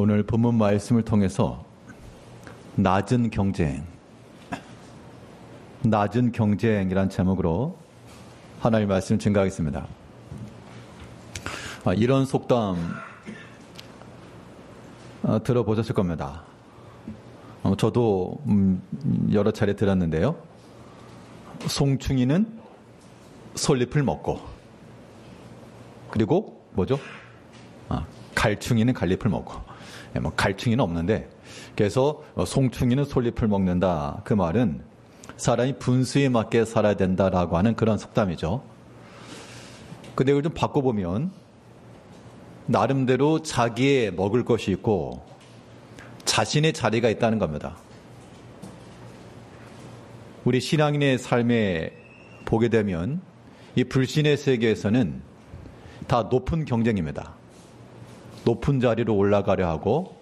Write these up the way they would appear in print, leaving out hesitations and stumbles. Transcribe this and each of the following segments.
오늘 본문 말씀을 통해서 낮은 경쟁이란 제목으로 하나님의 말씀을 증거하겠습니다. 이런 속담 들어보셨을 겁니다. 저도 여러 차례 들었는데요. 송충이는 솔잎을 먹고, 그리고 뭐죠? 갈충이는 갈잎을 먹고. 갈충이는 없는데, 그래서 송충이는 솔잎을 먹는다. 그 말은 사람이 분수에 맞게 살아야 된다라고 하는 그런 속담이죠. 근데 이걸 좀 바꿔보면 나름대로 자기의 먹을 것이 있고 자신의 자리가 있다는 겁니다. 우리 신앙인의 삶에 보게 되면 이 불신의 세계에서는 다 높은 경쟁입니다. 높은 자리로 올라가려 하고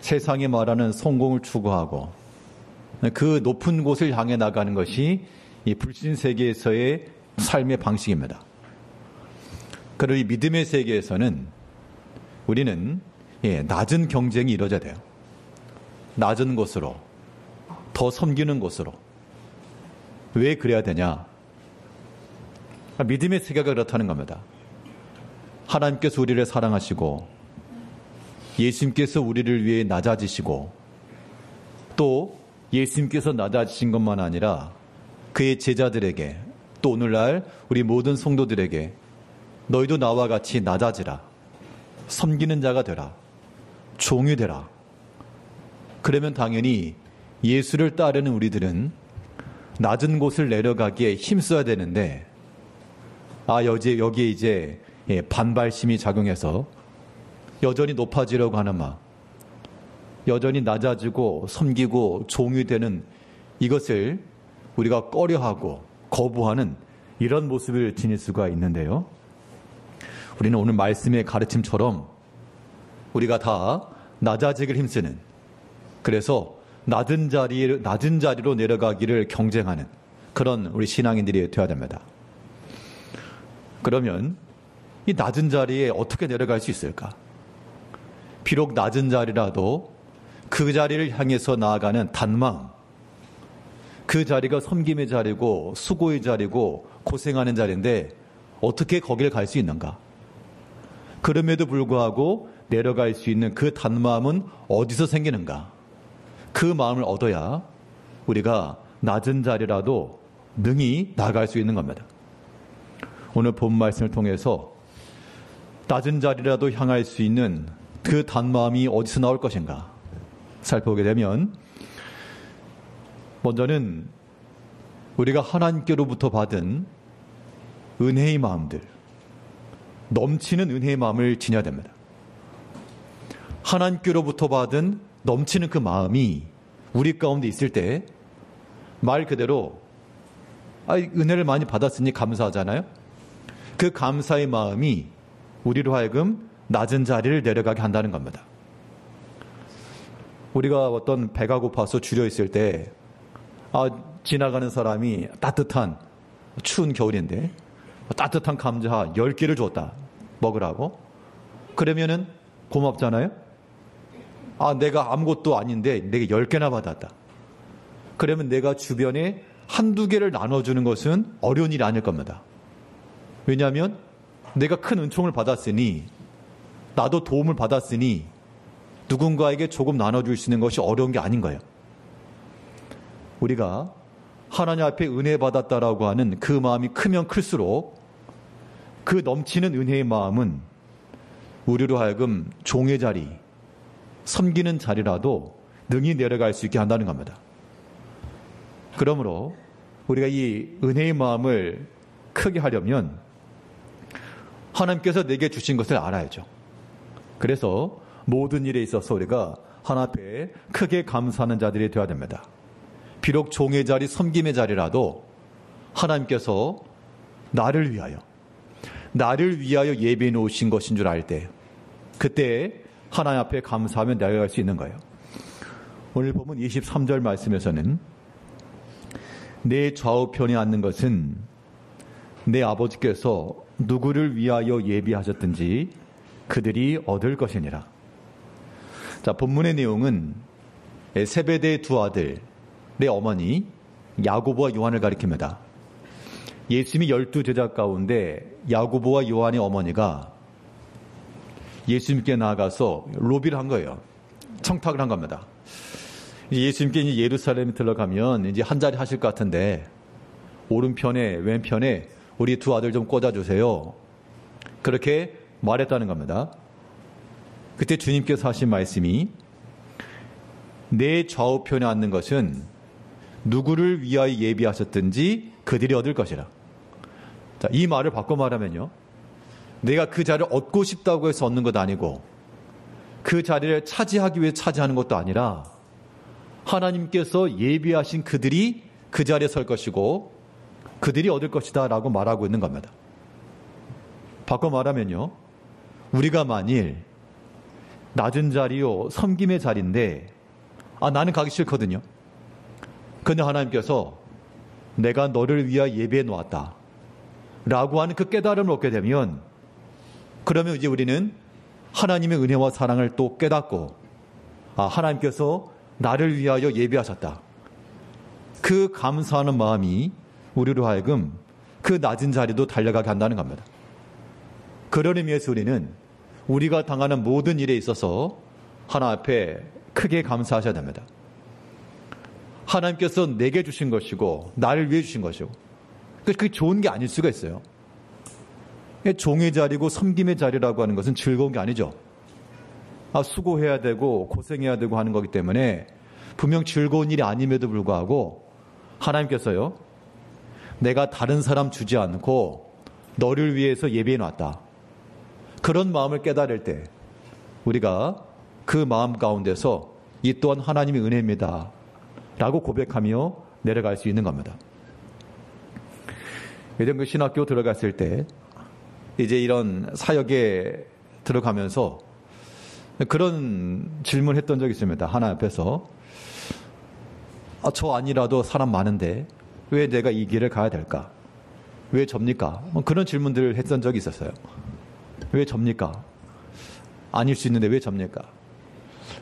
세상이 말하는 성공을 추구하고 그 높은 곳을 향해 나가는 것이 이 불신 세계에서의 삶의 방식입니다. 그리고 이 믿음의 세계에서는 우리는 낮은 경쟁이 이루어져야 돼요. 낮은 곳으로, 더 섬기는 곳으로. 왜 그래야 되냐? 믿음의 세계가 그렇다는 겁니다. 하나님께서 우리를 사랑하시고 예수님께서 우리를 위해 낮아지시고 또 예수님께서 낮아지신 것만 아니라 그의 제자들에게 또 오늘날 우리 모든 성도들에게 너희도 나와 같이 낮아지라, 섬기는 자가 되라, 종이 되라. 그러면 당연히 예수를 따르는 우리들은 낮은 곳을 내려가기에 힘써야 되는데 여기에 이제 반발심이 작용해서 여전히 높아지려고 하는 마음, 여전히 낮아지고 섬기고 종이 되는 이것을 우리가 꺼려하고 거부하는 이런 모습을 지닐 수가 있는데요. 우리는 오늘 말씀의 가르침처럼 우리가 다 낮아지길 힘쓰는, 그래서 낮은 자리로 내려가기를 경쟁하는 그런 우리 신앙인들이 되어야 됩니다. 그러면 이 낮은 자리에 어떻게 내려갈 수 있을까? 비록 낮은 자리라도 그 자리를 향해서 나아가는 단마음, 그 자리가 섬김의 자리고 수고의 자리고 고생하는 자리인데 어떻게 거길 갈 수 있는가? 그럼에도 불구하고 내려갈 수 있는 그 단마음은 어디서 생기는가? 그 마음을 얻어야 우리가 낮은 자리라도 능히 나아갈 수 있는 겁니다. 오늘 본 말씀을 통해서 낮은 자리라도 향할 수 있는 그 단마음이 어디서 나올 것인가 살펴보게 되면, 먼저는 우리가 하나님께로부터 받은 은혜의 마음들, 넘치는 은혜의 마음을 지녀야 됩니다. 하나님께로부터 받은 넘치는 그 마음이 우리 가운데 있을 때 말 그대로 은혜를 많이 받았으니 감사하잖아요. 그 감사의 마음이 우리로 하여금 낮은 자리를 내려가게 한다는 겁니다. 우리가 어떤 배가 고파서 줄여 있을 때 지나가는 사람이 따뜻한 추운 겨울인데 따뜻한 감자 10개를 줬다 먹으라고. 그러면은 고맙잖아요. 내가 아무것도 아닌데 내가 10개나 받았다. 그러면 내가 주변에 한두 개를 나눠주는 것은 어려운 일이 아닐 겁니다. 왜냐하면 내가 큰 은총을 받았으니, 나도 도움을 받았으니 누군가에게 조금 나눠줄 수 있는 것이 어려운 게 아닌 거예요. 우리가 하나님 앞에 은혜 받았다라고 하는 그 마음이 크면 클수록 그 넘치는 은혜의 마음은 우리로 하여금 종의 자리, 섬기는 자리라도 능히 내려갈 수 있게 한다는 겁니다. 그러므로 우리가 이 은혜의 마음을 크게 하려면 하나님께서 내게 주신 것을 알아야죠. 그래서 모든 일에 있어서 우리가 하나님 앞에 크게 감사하는 자들이 되어야 됩니다. 비록 종의 자리, 섬김의 자리라도 하나님께서 나를 위하여 예비해 놓으신 것인 줄 알 때, 그때 하나님 앞에 감사하며 내려갈 수 있는 거예요. 오늘 보면 23절 말씀에서는 내 좌우편에 앉는 것은 내 아버지께서 누구를 위하여 예비하셨든지 그들이 얻을 것이니라. 자, 본문의 내용은 세베대의 두 아들의 어머니 야고보와 요한을 가리킵니다. 예수님이 12제자 가운데 야고보와 요한의 어머니가 예수님께 나아가서 로비를 한 거예요. 청탁을 한 겁니다. 예수님께 이제 예루살렘에 들어가면 이제 한 자리 하실 것 같은데 오른편에 왼편에 우리 두 아들 좀 꽂아주세요. 그렇게 말했다는 겁니다. 그때 주님께서 하신 말씀이 내 좌우편에 앉는 것은 누구를 위하여 예비하셨든지 그들이 얻을 것이라. 자, 이 말을 바꿔 말하면요, 내가 그 자리를 얻고 싶다고 해서 얻는 것 아니고 그 자리를 차지하기 위해 차지하는 것도 아니라 하나님께서 예비하신 그들이 그 자리에 설 것이고 그들이 얻을 것이다 라고 말하고 있는 겁니다. 바꿔 말하면요, 우리가 만일 낮은 자리요 섬김의 자리인데 나는 가기 싫거든요. 근데 하나님께서 내가 너를 위하여 예배해 놓았다 라고 하는 그 깨달음을 얻게 되면, 그러면 이제 우리는 하나님의 은혜와 사랑을 또 깨닫고 하나님께서 나를 위하여 예배하셨다, 그 감사하는 마음이 우리로 하여금 그 낮은 자리도 달려가게 한다는 겁니다. 그런 의미에서 우리는 우리가 당하는 모든 일에 있어서 하나님 앞에 크게 감사하셔야 됩니다. 하나님께서 내게 주신 것이고 나를 위해 주신 것이고, 그게 좋은 게 아닐 수가 있어요. 종의 자리고 섬김의 자리라고 하는 것은 즐거운 게 아니죠. 수고해야 되고 고생해야 되고 하는 거기 때문에 분명 즐거운 일이 아님에도 불구하고 하나님께서요, 내가 다른 사람 주지 않고 너를 위해서 예배해 놨다, 그런 마음을 깨달을 때 우리가 그 마음 가운데서 이 또한 하나님의 은혜입니다 라고 고백하며 내려갈 수 있는 겁니다. 예전 그 신학교 들어갔을 때 이제 이런 사역에 들어가면서 그런 질문을 했던 적이 있습니다. 하나님 앞에서 저 아니라도 사람 많은데 왜 내가 이 길을 가야 될까? 왜 접니까? 그런 질문들을 했던 적이 있었어요. 왜 접니까? 아닐 수 있는데 왜 접니까?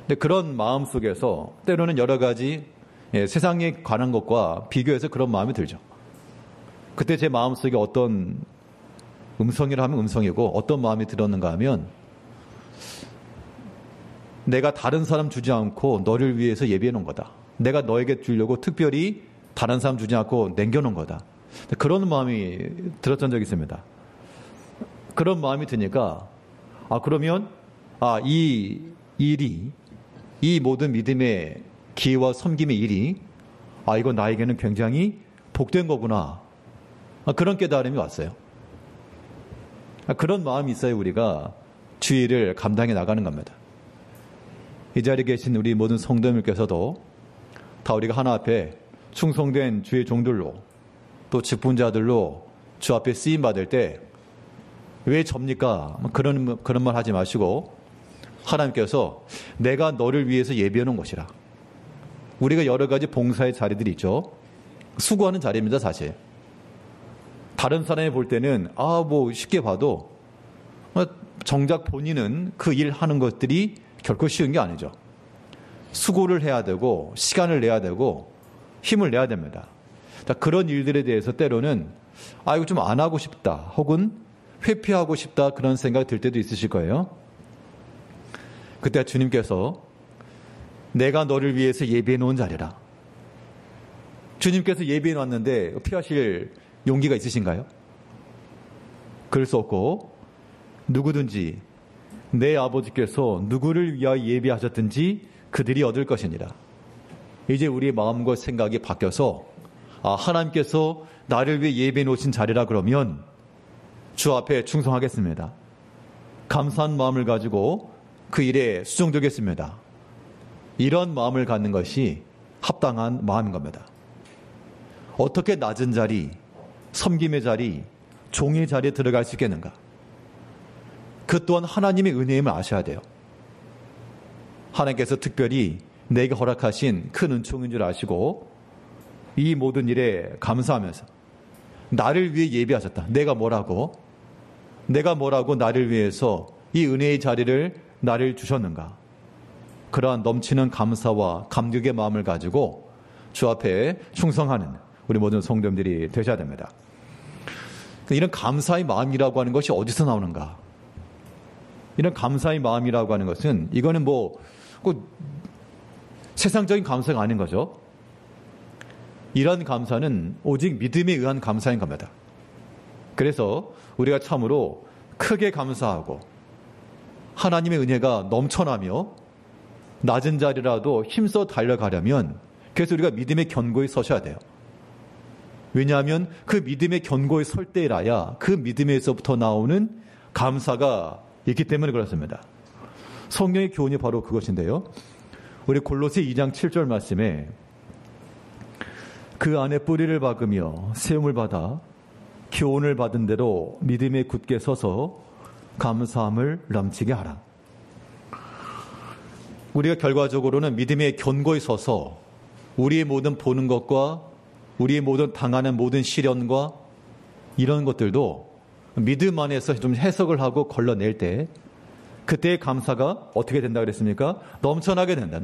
근데 그런 마음 속에서 때로는 여러 가지 세상에 관한 것과 비교해서 그런 마음이 들죠. 그때 제 마음속에 어떤 음성이라 하면 음성이고 어떤 마음이 들었는가 하면, 내가 다른 사람 주지 않고 너를 위해서 예비해 놓은 거다, 내가 너에게 주려고 특별히 다른 사람 주지 않고 남겨놓은 거다, 그런 마음이 들었던 적이 있습니다. 그런 마음이 드니까 그러면 이 일이, 이 모든 믿음의 기회와 섬김의 일이 이거 나에게는 굉장히 복된 거구나, 그런 깨달음이 왔어요. 그런 마음이 있어야 우리가 주의를 감당해 나가는 겁니다. 이 자리에 계신 우리 모든 성도님께서도 다 우리가 하나 앞에 충성된 주의 종들로 또 직분자들로 주 앞에 쓰임 받을 때 왜 접니까? 그런 말 하지 마시고, 하나님께서 내가 너를 위해서 예비해 놓은 것이라. 우리가 여러 가지 봉사의 자리들이 있죠. 수고하는 자리입니다, 사실. 다른 사람이 볼 때는 쉽게 봐도 정작 본인은 그 일 하는 것들이 결코 쉬운 게 아니죠. 수고를 해야 되고 시간을 내야 되고 힘을 내야 됩니다. 그런 일들에 대해서 때로는 이거 좀 안 하고 싶다, 혹은 회피하고 싶다, 그런 생각이 들 때도 있으실 거예요. 그때 주님께서 내가 너를 위해서 예비해 놓은 자리라. 주님께서 예비해 놨는데 피하실 용기가 있으신가요? 그럴 수 없고, 누구든지 내 아버지께서 누구를 위하여 예비하셨든지 그들이 얻을 것이니라. 이제 우리의 마음과 생각이 바뀌어서 하나님께서 나를 위해 예비해 놓으신 자리라 그러면 주 앞에 충성하겠습니다. 감사한 마음을 가지고 그 일에 수종되겠습니다. 이런 마음을 갖는 것이 합당한 마음인 겁니다. 어떻게 낮은 자리, 섬김의 자리, 종의 자리에 들어갈 수 있겠는가? 그 또한 하나님의 은혜임을 아셔야 돼요. 하나님께서 특별히 내게 허락하신 큰 은총인 줄 아시고 이 모든 일에 감사하면서 나를 위해 예비하셨다. 내가 뭐라고 나를 위해서 이 은혜의 자리를 나를 주셨는가? 그러한 넘치는 감사와 감격의 마음을 가지고 주 앞에 충성하는 우리 모든 성도님들이 되셔야 됩니다. 이런 감사의 마음이라고 하는 것이 어디서 나오는가? 이런 감사의 마음이라고 하는 것은 이거는 세상적인 감사가 아닌 거죠. 이런 감사는 오직 믿음에 의한 감사인 겁니다. 그래서 우리가 참으로 크게 감사하고 하나님의 은혜가 넘쳐나며 낮은 자리라도 힘써 달려가려면 그래서 우리가 믿음의 견고에 서셔야 돼요. 왜냐하면 그 믿음의 견고에 설 때라야 그 믿음에서부터 나오는 감사가 있기 때문에 그렇습니다. 성령의 교훈이 바로 그것인데요. 우리 골로새 2장 7절 말씀에 그 안에 뿌리를 박으며 세움을 받아 교훈을 받은 대로 믿음에 굳게 서서 감사함을 넘치게 하라. 우리가 결과적으로는 믿음의 견고에 서서 우리의 모든 보는 것과 우리의 모든 당하는 모든 시련과 이런 것들도 믿음 안에서 좀 해석을 하고 걸러낼 때 그때의 감사가 어떻게 된다 그랬습니까? 넘쳐나게 된다.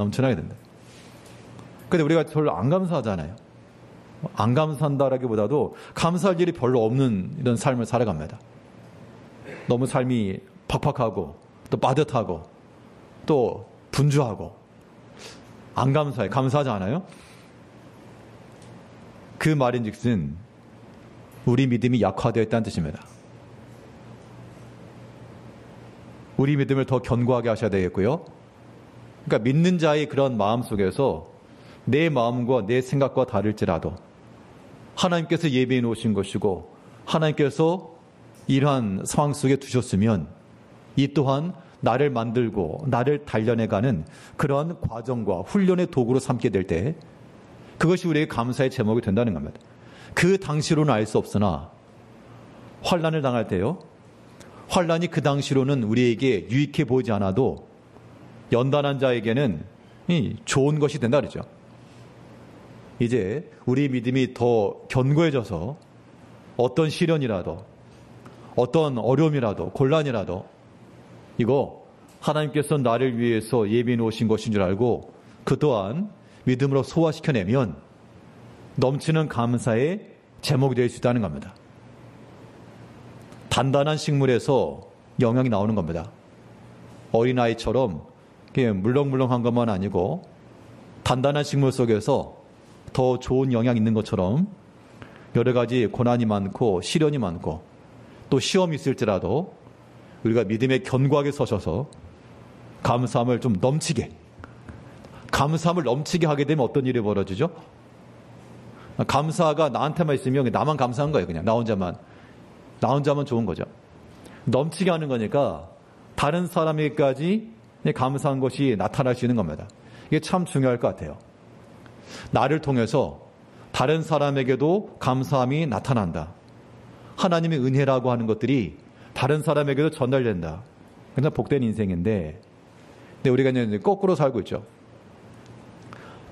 근데 우리가 별로 안 감사하잖아요. 안 감사한다라기보다도 감사할 일이 별로 없는 이런 삶을 살아갑니다. 너무 삶이 팍팍하고 또 빠듯하고 또 분주하고 안 감사해. 감사하지 않아요? 그 말인즉슨 우리 믿음이 약화되어 있다는 뜻입니다. 우리 믿음을 더 견고하게 하셔야 되겠고요. 그러니까 믿는 자의 그런 마음 속에서 내 마음과 내 생각과 다를지라도 하나님께서 예비해 놓으신 것이고 하나님께서 이러한 상황 속에 두셨으면 이 또한 나를 만들고 나를 단련해가는 그러한 과정과 훈련의 도구로 삼게 될 때 그것이 우리의 감사의 제목이 된다는 겁니다. 그 당시로는 알 수 없으나 환난을 당할 때요. 환난이 그 당시로는 우리에게 유익해 보이지 않아도 연단한 자에게는 좋은 것이 된다 그러죠. 이제 우리 믿음이 더 견고해져서 어떤 시련이라도 어떤 어려움이라도 곤란이라도 이거 하나님께서 나를 위해서 예비해 놓으신 것인 줄 알고 그 또한 믿음으로 소화시켜내면 넘치는 감사의 제목이 될 수 있다는 겁니다. 단단한 식물에서 영양이 나오는 겁니다. 어린아이처럼 물렁물렁한 것만 아니고 단단한 식물 속에서 더 좋은 영향이 있는 것처럼 여러 가지 고난이 많고 시련이 많고 또 시험이 있을지라도 우리가 믿음에 견고하게 서셔서 감사함을 좀 넘치게 감사함을 넘치게 하게 되면 어떤 일이 벌어지죠? 감사가 나한테만 있으면 나만 감사한 거예요. 그냥 나 혼자만 좋은 거죠. 넘치게 하는 거니까 다른 사람에게까지 감사한 것이 나타날 수 있는 겁니다. 이게 참 중요할 것 같아요. 나를 통해서 다른 사람에게도 감사함이 나타난다. 하나님의 은혜라고 하는 것들이 다른 사람에게도 전달된다. 그냥 복된 인생인데 근데 우리가 이제 거꾸로 살고 있죠.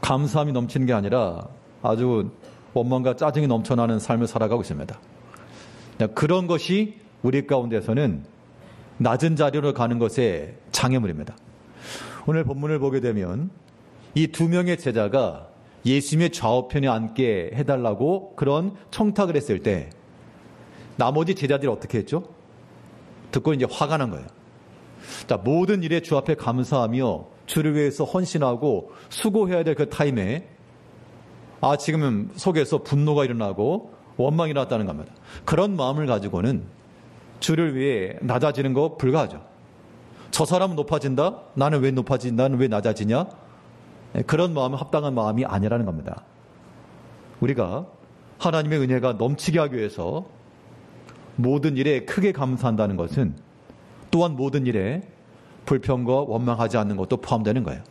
감사함이 넘치는 게 아니라 아주 원망과 짜증이 넘쳐나는 삶을 살아가고 있습니다. 그런 것이 우리 가운데서는 낮은 자리로 가는 것의 장애물입니다. 오늘 본문을 보게 되면 이 두 명의 제자가 예수님의 좌우편에 앉게 해달라고 그런 청탁을 했을 때 나머지 제자들이 어떻게 했죠? 듣고 이제 화가 난 거예요. 자, 모든 일에 주 앞에 감사하며 주를 위해서 헌신하고 수고해야 될 그 타임에 지금은 속에서 분노가 일어나고 원망이 일어났다는 겁니다. 그런 마음을 가지고는 주를 위해 낮아지는 거 불가하죠. 저 사람은 높아진다? 나는 왜 나는 왜 낮아지냐? 그런 마음은 합당한 마음이 아니라는 겁니다. 우리가 하나님의 은혜가 넘치게 하기 위해서 모든 일에 크게 감사한다는 것은 또한 모든 일에 불평과 원망하지 않는 것도 포함되는 거예요.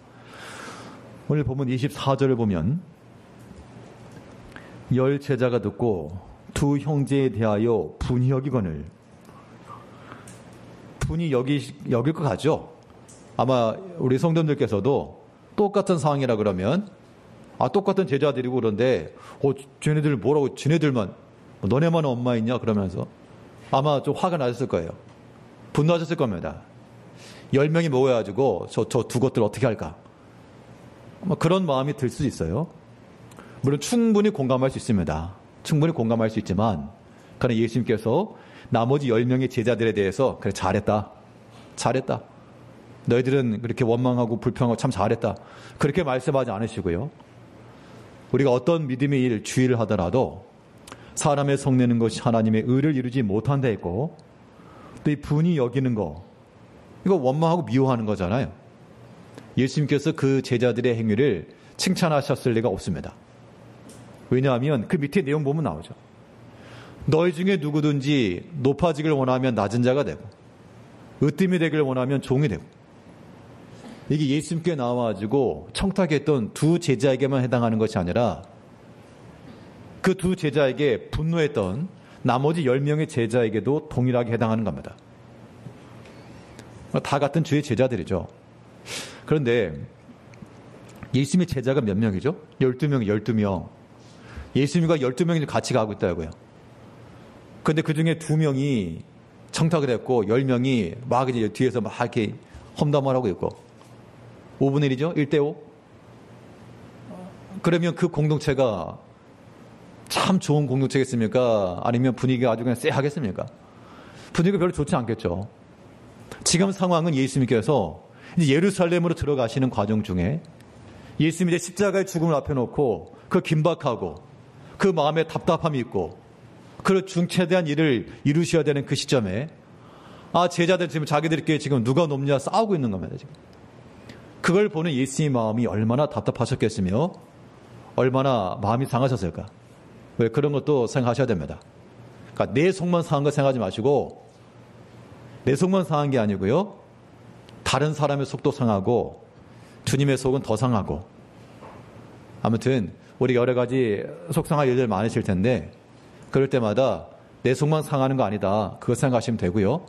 오늘 보면 24절을 보면 열 제자가 듣고 두 형제에 대하여 분이 여기거늘 분이 여길 것 같죠? 아마 우리 성도님들께서도 똑같은 상황이라 그러면 똑같은 제자들이고 그런데 쟤네들 뭐라고 지네들만 너네만 엄마 있냐 그러면서 아마 좀 화가 나셨을 거예요. 분노하셨을 겁니다. 10명이 모여가지고 저 두 것들 어떻게 할까? 그런 마음이 들 수 있어요. 물론 충분히 공감할 수 있습니다. 충분히 공감할 수 있지만 그러나 예수님께서 나머지 10명의 제자들에 대해서 그래 잘했다. 잘했다. 너희들은 그렇게 원망하고 불평하고 참 잘했다. 그렇게 말씀하지 않으시고요. 우리가 어떤 믿음의 일, 주의를 하더라도 사람의 성내는 것이 하나님의 의를 이루지 못한다 했고 또 이 분이 여기는 거 이거 원망하고 미워하는 거잖아요. 예수님께서 그 제자들의 행위를 칭찬하셨을 리가 없습니다. 왜냐하면 그 밑에 내용 보면 나오죠. 너희 중에 누구든지 높아지길 원하면 낮은 자가 되고 으뜸이 되길 원하면 종이 되고 이게 예수님께 나와가지고 청탁했던 두 제자에게만 해당하는 것이 아니라 그 두 제자에게 분노했던 나머지 10명의 제자에게도 동일하게 해당하는 겁니다. 다 같은 주의 제자들이죠. 그런데 예수님의 제자가 몇 명이죠? 12명, 12명. 예수님과 12명이 같이 가고 있다고요. 그런데 그 중에 2명이 청탁을 했고 10명이 막 이제 뒤에서 막 이렇게 험담을 하고 있고 5분의 1이죠? 1대5. 그러면 그 공동체가 참 좋은 공동체겠습니까? 아니면 분위기가 아주 그냥 쎄하겠습니까? 분위기가 별로 좋지 않겠죠. 지금 상황은 예수님께서 이제 예루살렘으로 들어가시는 과정 중에 예수님이 이제 십자가의 죽음을 앞에 놓고 그 긴박하고 그 마음에 답답함이 있고 그 중체대한 일을 이루셔야 되는 그 시점에 제자들 지금 자기들끼리 지금 누가 높냐 싸우고 있는 겁니다. 지금. 그걸 보는 예수님의 마음이 얼마나 답답하셨겠으며 얼마나 마음이 상하셨을까. 왜 그런 것도 생각하셔야 됩니다. 그러니까 내 속만 상한 거 생각하지 마시고 내 속만 상한 게 아니고요. 다른 사람의 속도 상하고 주님의 속은 더 상하고 아무튼 우리 여러 가지 속상할 일들 많으실 텐데 그럴 때마다 내 속만 상하는 거 아니다. 그거 생각하시면 되고요.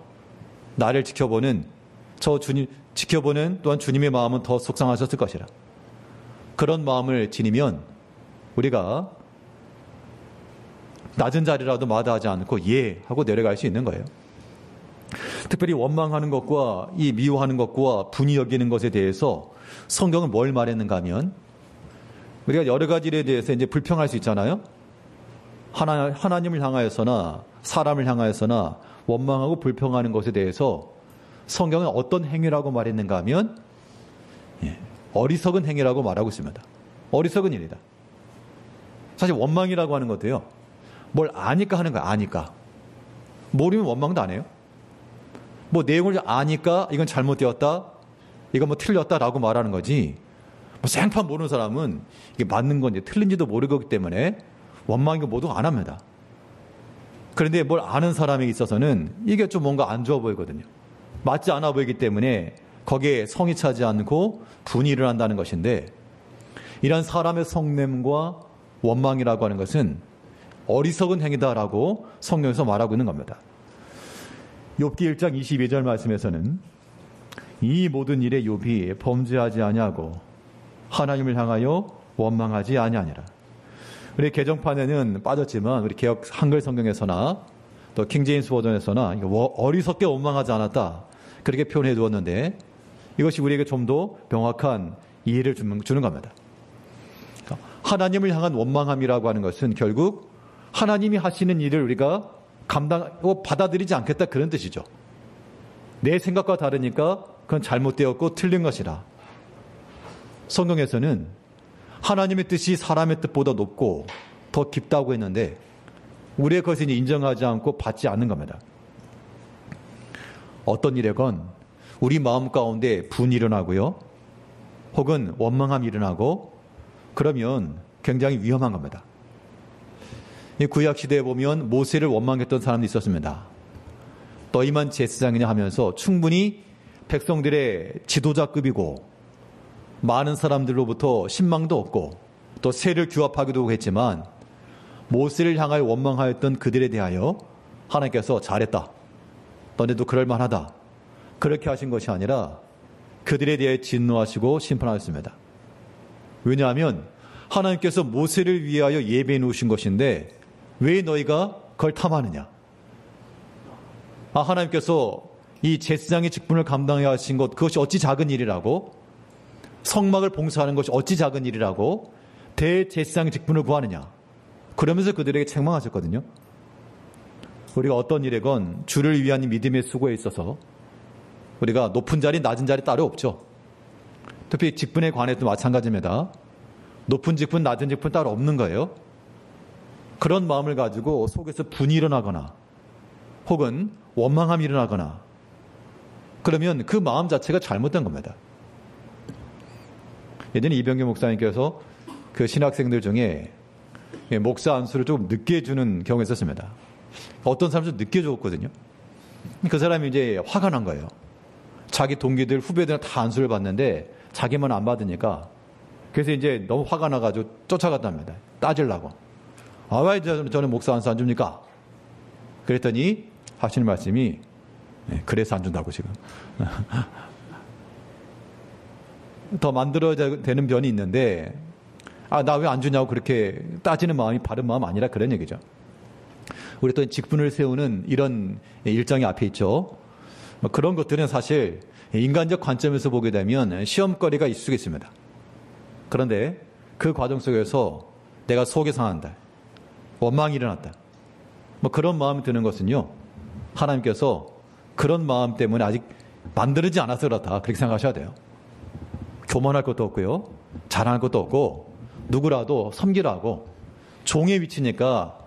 나를 지켜보는 또한 주님의 마음은 더 속상하셨을 것이라. 그런 마음을 지니면 우리가 낮은 자리라도 마다하지 않고 예 하고 내려갈 수 있는 거예요. 특별히 원망하는 것과 이 미워하는 것과 분이 여기는 것에 대해서 성경은 뭘 말했는가 하면 우리가 여러 가지 일에 대해서 이제 불평할 수 있잖아요. 하나님을 향하여서나 사람을 향하여서나 원망하고 불평하는 것에 대해서 성경은 어떤 행위라고 말했는가 하면 어리석은 행위라고 말하고 있습니다. 어리석은 일이다. 사실 원망이라고 하는 것도요. 뭘 아니까 하는 거야. 아니까. 모르면 원망도 안 해요. 뭐 내용을 아니까 이건 잘못되었다. 이건 뭐 틀렸다라고 말하는 거지. 뭐 생판 모르는 사람은 이게 맞는 건지 틀린지도 모르기 때문에 원망이고 모두 안 합니다. 그런데 뭘 아는 사람에 있어서는 이게 좀 뭔가 안 좋아 보이거든요. 맞지 않아 보이기 때문에 거기에 성이 차지 않고 분이 일어난다는 것인데 이런 사람의 성냄과 원망이라고 하는 것은 어리석은 행위다라고 성경에서 말하고 있는 겁니다. 욥기 1장 22절 말씀에서는 이 모든 일에 욥이 범죄하지 아니하고 하나님을 향하여 원망하지 아니하니라. 우리 개정판에는 빠졌지만 우리 개역 한글 성경에서나 또 킹제임스 버전에서나 어리석게 원망하지 않았다 그렇게 표현해 두었는데 이것이 우리에게 좀 더 명확한 이해를 주는 겁니다. 하나님을 향한 원망함이라고 하는 것은 결국 하나님이 하시는 일을 우리가 감당하고 받아들이지 않겠다 그런 뜻이죠. 내 생각과 다르니까 그건 잘못되었고 틀린 것이라. 성경에서는 하나님의 뜻이 사람의 뜻보다 높고 더 깊다고 했는데 우리의 것을 인정하지 않고 받지 않는 겁니다. 어떤 일에건 우리 마음 가운데 분이 일어나고요. 혹은 원망함이 일어나고 그러면 굉장히 위험한 겁니다. 구약시대에 보면 모세를 원망했던 사람도 있었습니다. 너희만 제사장이냐 하면서 충분히 백성들의 지도자급이고 많은 사람들로부터 신망도 얻고 또 세를 규합하기도 했지만 모세를 향하여 원망하였던 그들에 대하여 하나님께서 잘했다. 너네도 그럴만하다. 그렇게 하신 것이 아니라 그들에 대해 진노하시고 심판하였습니다. 왜냐하면 하나님께서 모세를 위하여 예배해 놓으신 것인데 왜 너희가 그걸 탐하느냐. 하나님께서 이 제사장의 직분을 감당해야 하신 것 그것이 어찌 작은 일이라고 성막을 봉사하는 것이 어찌 작은 일이라고 대제사장 직분을 구하느냐. 그러면서 그들에게 책망하셨거든요. 우리가 어떤 일에건 주를 위한 믿음의 수고에 있어서 우리가 높은 자리, 낮은 자리 따로 없죠. 특히 직분에 관해서도 마찬가지입니다. 높은 직분, 낮은 직분 따로 없는 거예요. 그런 마음을 가지고 속에서 분이 일어나거나 혹은 원망함이 일어나거나 그러면 그 마음 자체가 잘못된 겁니다. 예전에 이병규 목사님께서 그 신학생들 중에 목사 안수를 좀 늦게 주는 경우가 있었습니다. 어떤 사람은 좀 늦게 줬거든요. 그 사람이 이제 화가 난 거예요. 자기 동기들, 후배들은 다 안수를 받는데 자기만 안 받으니까 그래서 이제 너무 화가 나가지고 쫓아갔답니다. 따지려고. 아, 왜 저는 목사 안수 안 줍니까? 그랬더니 하시는 말씀이 그래서 안 준다고 지금. 더 만들어야 되는 변이 있는데 나 왜 안 주냐고 그렇게 따지는 마음이 바른 마음 아니라 그런 얘기죠. 우리 또 직분을 세우는 이런 일정이 앞에 있죠. 그런 것들은 사실 인간적 관점에서 보게 되면 시험거리가 있을 수 있습니다. 그런데 그 과정 속에서 내가 속이 상한다, 원망이 일어났다, 그런 마음이 드는 것은요, 하나님께서 그런 마음 때문에 아직 만들어지지 않아서 그렇다, 그렇게 생각하셔야 돼요. 교만할 것도 없고요, 자랑할 것도 없고, 누구라도 섬기라고, 종의 위치니까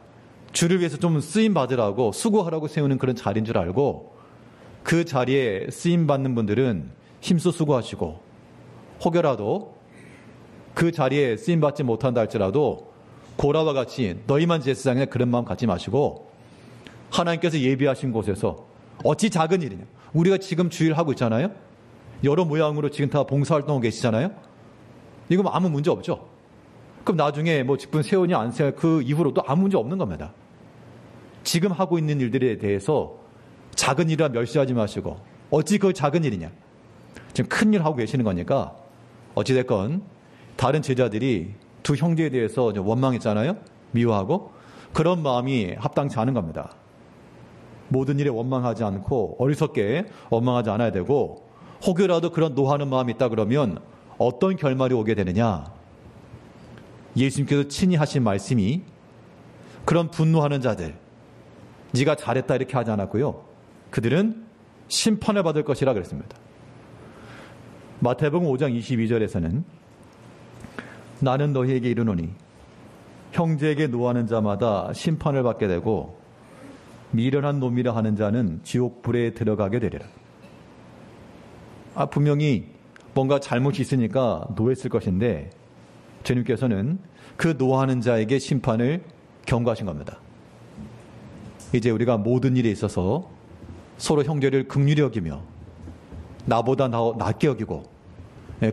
주를 위해서 좀 쓰임 받으라고 수고하라고 세우는 그런 자리인 줄 알고, 그 자리에 쓰임 받는 분들은 힘써 수고하시고, 혹여라도 그 자리에 쓰임 받지 못한다 할지라도 고라와 같이 너희만 제사장이냐 그런 마음 갖지 마시고, 하나님께서 예비하신 곳에서 어찌 작은 일이냐, 우리가 지금 주일 하고 있잖아요. 여러 모양으로 지금 다 봉사활동하고 계시잖아요. 이거 뭐 아무 문제 없죠. 그럼 나중에 뭐 직분 세우냐 안 세우냐 그 이후로도 아무 문제 없는 겁니다. 지금 하고 있는 일들에 대해서 작은 일이라 멸시하지 마시고, 어찌 그 작은 일이냐, 지금 큰 일 하고 계시는 거니까. 어찌됐건 다른 제자들이 두 형제에 대해서 원망했잖아요. 미워하고. 그런 마음이 합당치 않은 겁니다. 모든 일에 원망하지 않고 어리석게 원망하지 않아야 되고, 혹여라도 그런 노하는 마음이 있다 그러면 어떤 결말이 오게 되느냐. 예수님께서 친히 하신 말씀이 그런 분노하는 자들, 네가 잘했다 이렇게 하지 않았고요, 그들은 심판을 받을 것이라 그랬습니다. 마태복음 5장 22절에서는 나는 너희에게 이르노니 형제에게 노하는 자마다 심판을 받게 되고 미련한 놈이라 하는 자는 지옥 불에 들어가게 되리라. 분명히 뭔가 잘못이 있으니까 노했을 것인데 주님께서는 그 노하는 자에게 심판을 경고하신 겁니다. 이제 우리가 모든 일에 있어서 서로 형제를 긍휼히 여기며 나보다 낫게 여기고,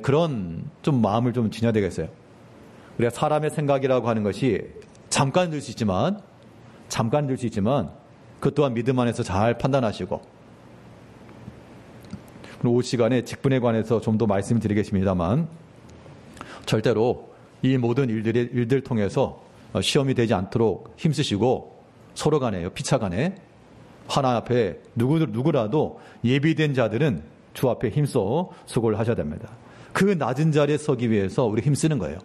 그런 좀 마음을 좀 지녀야 되겠어요. 우리가 사람의 생각이라고 하는 것이 잠깐 들 수 있지만 그 또한 믿음 안에서 잘 판단하시고, 올 시간에 직분에 관해서 좀 더 말씀드리겠습니다만, 절대로 이 모든 일들 통해서 시험이 되지 않도록 힘쓰시고, 서로 간에요, 피차 간에 하나 앞에 누구라도 예비된 자들은 주 앞에 힘써 수고를 하셔야 됩니다. 그 낮은 자리에 서기 위해서 우리 힘쓰는 거예요.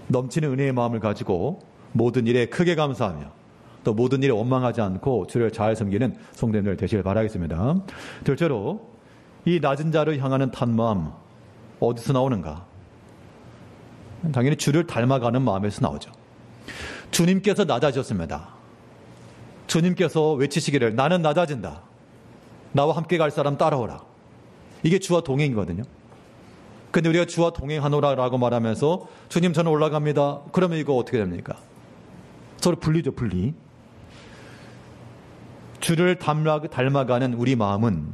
넘치는 은혜의 마음을 가지고 모든 일에 크게 감사하며 또 모든 일에 원망하지 않고 주를 잘 섬기는 성도님들 되시길 바라겠습니다. 둘째로, 이 낮은 자를 향하는 탄마음 어디서 나오는가? 당연히 주를 닮아가는 마음에서 나오죠. 주님께서 낮아지셨습니다. 주님께서 외치시기를 나는 낮아진다, 나와 함께 갈 사람 따라오라. 이게 주와 동행이거든요. 근데 우리가 주와 동행하노라라고 말하면서 주님 저는 올라갑니다, 그러면 이거 어떻게 됩니까? 서로 분리죠, 분리. 주를 닮아가는 우리 마음은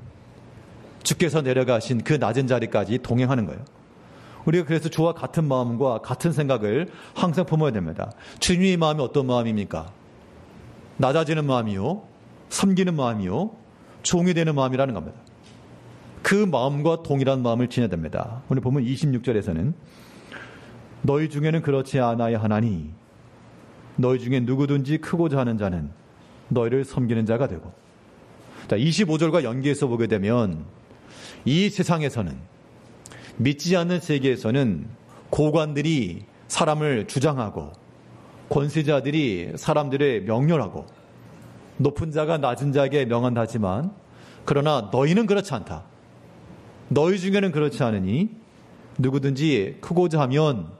주께서 내려가신 그 낮은 자리까지 동행하는 거예요. 우리가 그래서 주와 같은 마음과 같은 생각을 항상 품어야 됩니다. 주님의 마음이 어떤 마음입니까? 낮아지는 마음이요, 섬기는 마음이요, 종이 되는 마음이라는 겁니다. 그 마음과 동일한 마음을 지녀야 됩니다. 오늘 보면 26절에서는 너희 중에는 그렇지 않아야 하나니 너희 중에 누구든지 크고자 하는 자는 너희를 섬기는 자가 되고. 자, 25절과 연계해서 보게 되면 이 세상에서는 믿지 않는 세계에서는 고관들이 사람을 주장하고 권세자들이 사람들의 명령하고 높은 자가 낮은 자에게 명한다지만 그러나 너희는 그렇지 않다. 너희 중에는 그렇지 않으니 누구든지 크고자 하면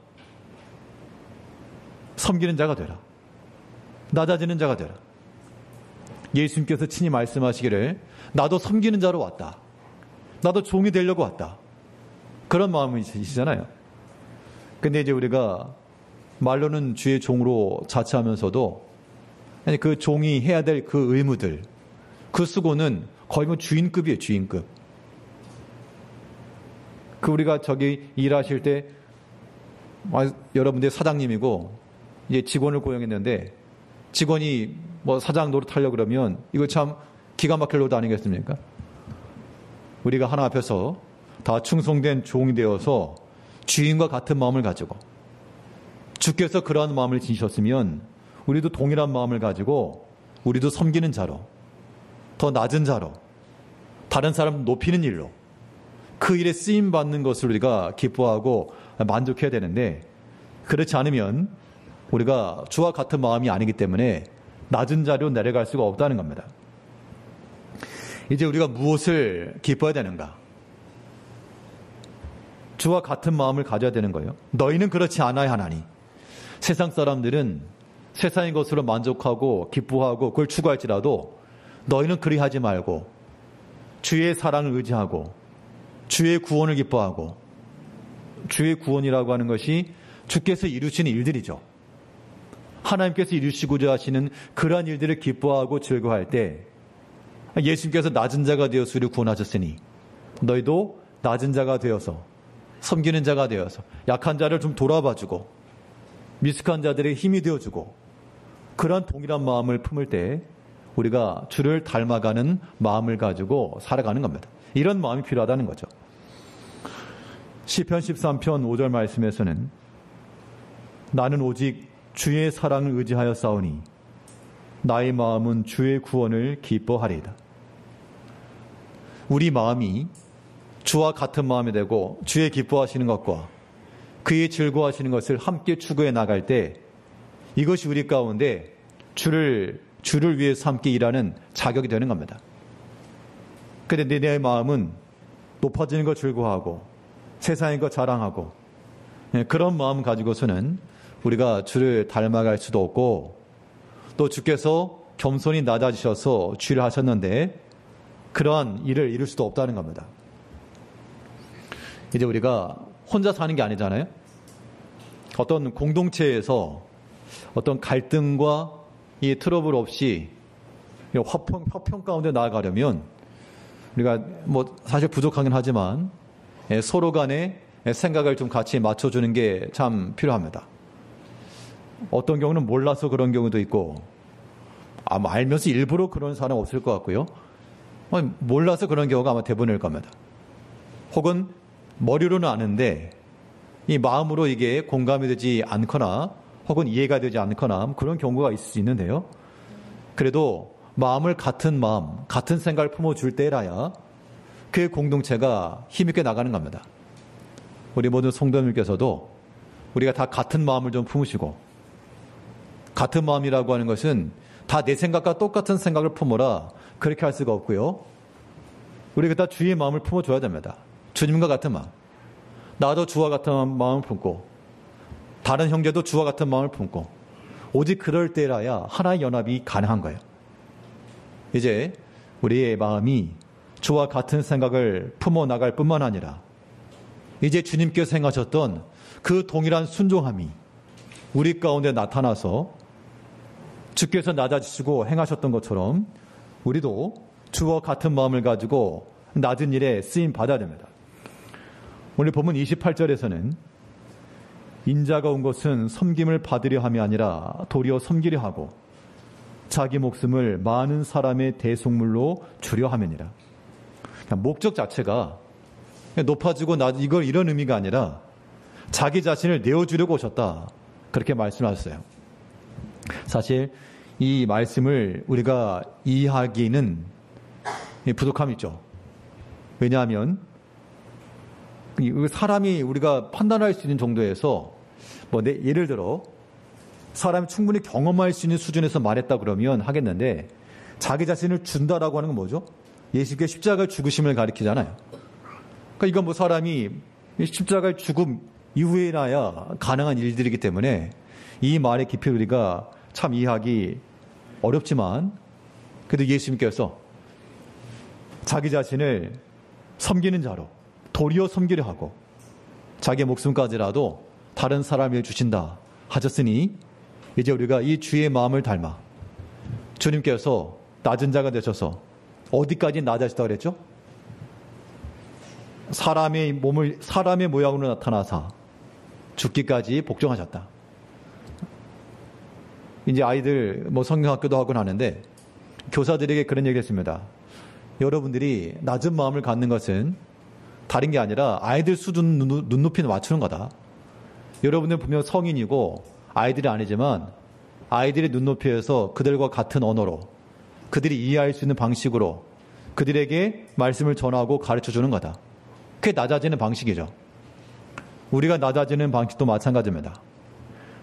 섬기는 자가 되라. 낮아지는 자가 되라. 예수님께서 친히 말씀하시기를 나도 섬기는 자로 왔다. 나도 종이 되려고 왔다. 그런 마음이시잖아요. 근데 이제 우리가 말로는 주의 종으로 자처하면서도 그 종이 해야 될 그 의무들, 그 수고는 거의 뭐 주인급이에요, 주인급. 그 우리가 저기 일하실 때 여러분들 사장님이고 이제 직원을 고용했는데 직원이 뭐 사장 노릇하려고 그러면 이거 참 기가 막힐 노릇 아니겠습니까? 우리가 하나 앞에서 다 충성된 종이 되어서 주인과 같은 마음을 가지고 주께서 그러한 마음을 지니셨으면 우리도 동일한 마음을 가지고 우리도 섬기는 자로 더 낮은 자로 다른 사람 높이는 일로 그 일에 쓰임받는 것을 우리가 기뻐하고 만족해야 되는데 그렇지 않으면 우리가 주와 같은 마음이 아니기 때문에 낮은 자리로 내려갈 수가 없다는 겁니다. 이제 우리가 무엇을 기뻐해야 되는가? 주와 같은 마음을 가져야 되는 거예요. 너희는 그렇지 않아야 하나니. 세상 사람들은 세상의 것으로 만족하고 기뻐하고 그걸 추구할지라도 너희는 그리하지 말고 주의 사랑을 의지하고 주의 구원을 기뻐하고 주의 구원이라고 하는 것이 주께서 이루시는 일들이죠. 하나님께서 이루시고자 하시는 그러한 일들을 기뻐하고 즐거워할 때 예수님께서 낮은 자가 되어서 우리를 구원하셨으니 너희도 낮은 자가 되어서 섬기는 자가 되어서 약한 자를 좀 돌아봐주고 미숙한 자들의 힘이 되어주고 그러한 동일한 마음을 품을 때 우리가 주를 닮아가는 마음을 가지고 살아가는 겁니다. 이런 마음이 필요하다는 거죠. 시편 13편 5절 말씀에서는 나는 오직 주의 사랑을 의지하여 싸우니 나의 마음은 주의 구원을 기뻐하리이다. 우리 마음이 주와 같은 마음이 되고 주의 기뻐하시는 것과 그의 즐거워하시는 것을 함께 추구해 나갈 때 이것이 우리 가운데 주를 위해서 함께 일하는 자격이 되는 겁니다. 그런데 내 마음은 높아지는 것 즐거워하고 세상의 것 자랑하고 그런 마음 가지고서는 우리가 주를 닮아갈 수도 없고 또 주께서 겸손히 낮아지셔서 주를 하셨는데 그러한 일을 이룰 수도 없다는 겁니다. 이제 우리가 혼자 사는 게 아니잖아요. 어떤 공동체에서 어떤 갈등과 이 트러블 없이 화평 가운데 나아가려면 우리가 뭐 사실 부족하긴 하지만 서로 간에 생각을 좀 같이 맞춰주는 게 참 필요합니다. 어떤 경우는 몰라서 그런 경우도 있고 아마 알면서 일부러 그런 사람 없을 것 같고요. 몰라서 그런 경우가 아마 대부분일 겁니다. 혹은 머리로는 아는데 이 마음으로 이게 공감이 되지 않거나 혹은 이해가 되지 않거나 그런 경우가 있을 수 있는데요. 그래도 마음을 같은 마음, 같은 생각을 품어줄 때라야 그 공동체가 힘있게 나가는 겁니다. 우리 모든 성도님께서도 우리가 다 같은 마음을 좀 품으시고 같은 마음이라고 하는 것은 다 내 생각과 똑같은 생각을 품어라 그렇게 할 수가 없고요. 우리가 다 주의 마음을 품어줘야 됩니다. 주님과 같은 마음. 나도 주와 같은 마음을 품고 다른 형제도 주와 같은 마음을 품고 오직 그럴 때라야 하나의 연합이 가능한 거예요. 이제 우리의 마음이 주와 같은 생각을 품어나갈 뿐만 아니라 이제 주님께서 행하셨던 그 동일한 순종함이 우리 가운데 나타나서 주께서 낮아지시고 행하셨던 것처럼 우리도 주와 같은 마음을 가지고 낮은 일에 쓰임 받아야 됩니다. 오늘 본문 28절에서는 인자가 온 것은 섬김을 받으려 함이 아니라 도리어 섬기려 하고 자기 목숨을 많은 사람의 대속물로 주려 함이니라. 목적 자체가 높아지고 이걸 이런 의미가 아니라 자기 자신을 내어주려고 오셨다. 그렇게 말씀하셨어요. 사실 이 말씀을 우리가 이해하기는 부족함이 있죠. 왜냐하면 사람이 우리가 판단할 수 있는 정도에서 예를 들어 사람이 충분히 경험할 수 있는 수준에서 말했다 그러면 하겠는데, 자기 자신을 준다라고 하는 건 뭐죠? 예수께 십자가의 죽으심을 가리키잖아요. 그러니까 이건 사람이 십자가의 죽음 이후에나야 가능한 일들이기 때문에 이 말의 깊이 우리가 참 이해하기 어렵지만, 그래도 예수님께서 자기 자신을 섬기는 자로 도리어 섬기려 하고 자기의 목숨까지라도 다른 사람을 위해 주신다 하셨으니, 이제 우리가 이 주의 마음을 닮아 주님께서 낮은 자가 되셔서 어디까지 낮아지다 그랬죠? 사람의 모양으로 나타나사 죽기까지 복종하셨다. 이제 아이들 성경학교도 하곤 하는데 교사들에게 그런 얘기를 했습니다. 여러분들이 낮은 마음을 갖는 것은 다른 게 아니라 아이들 수준 눈높이를 맞추는 거다. 여러분들 분명 성인이고 아이들이 아니지만 아이들의 눈높이에서 그들과 같은 언어로, 그들이 이해할 수 있는 방식으로 그들에게 말씀을 전하고 가르쳐주는 거다. 그게 낮아지는 방식이죠. 우리가 낮아지는 방식도 마찬가지입니다.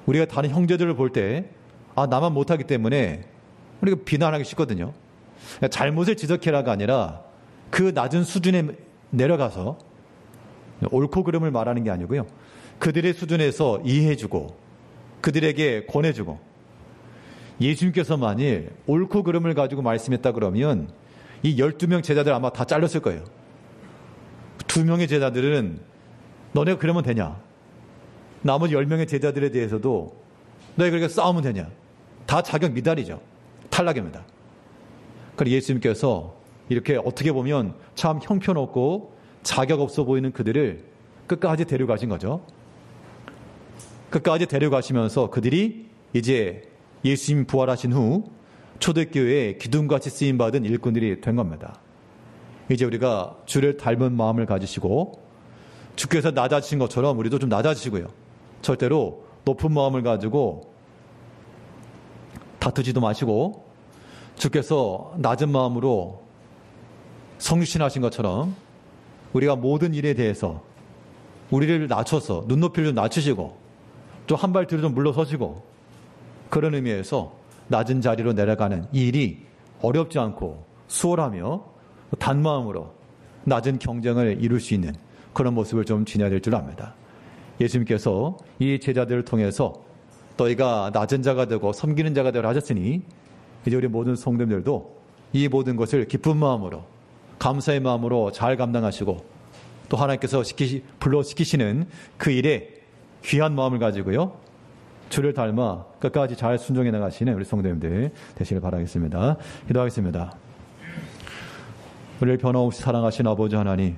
우리가 다른 형제들을 볼 때 나만 못하기 때문에 우리가 비난하기 쉽거든요. 잘못을 지적해라가 아니라 그 낮은 수준에 내려가서, 옳고 그름을 말하는 게 아니고요, 그들의 수준에서 이해해주고 그들에게 권해주고. 예수님께서 만일 옳고 그름을 가지고 말씀했다 그러면 이 12명 제자들 아마 다 잘렸을 거예요. 2명의 제자들은 너네가 그러면 되냐? 나머지 10명의 제자들에 대해서도 너희가 그렇게 싸우면 되냐? 다 자격 미달이죠. 탈락입니다. 그래서 예수님께서 이렇게 어떻게 보면 참 형편없고 자격 없어 보이는 그들을 끝까지 데려가신 거죠. 끝까지 데려가시면서 그들이 이제 예수님 부활하신 후 초대교회에 기둥같이 쓰임받은 일꾼들이 된 겁니다. 이제 우리가 주를 닮은 마음을 가지시고 주께서 낮아지신 것처럼 우리도 좀 낮아지시고요. 절대로 높은 마음을 가지고 다투지도 마시고, 주께서 낮은 마음으로 성육신하신 것처럼 우리가 모든 일에 대해서 우리를 낮춰서 눈높이를 좀 낮추시고 또 한 발 뒤로 좀 물러서시고, 그런 의미에서 낮은 자리로 내려가는 이 일이 어렵지 않고 수월하며 단마음으로 낮은 경쟁을 이룰 수 있는 그런 모습을 좀 지녀야 될 줄 압니다. 예수님께서 이 제자들을 통해서 너희가 낮은 자가 되고 섬기는 자가 되라 하셨으니, 이제 우리 모든 성도님들도 이 모든 것을 기쁜 마음으로, 감사의 마음으로 잘 감당하시고, 또 하나님께서 불러시키시는 그 일에 귀한 마음을 가지고요, 주를 닮아 끝까지 잘 순종해 나가시는 우리 성도님들 되시길 바라겠습니다. 기도하겠습니다. 우리를 변함없이 사랑하신 아버지 하나님,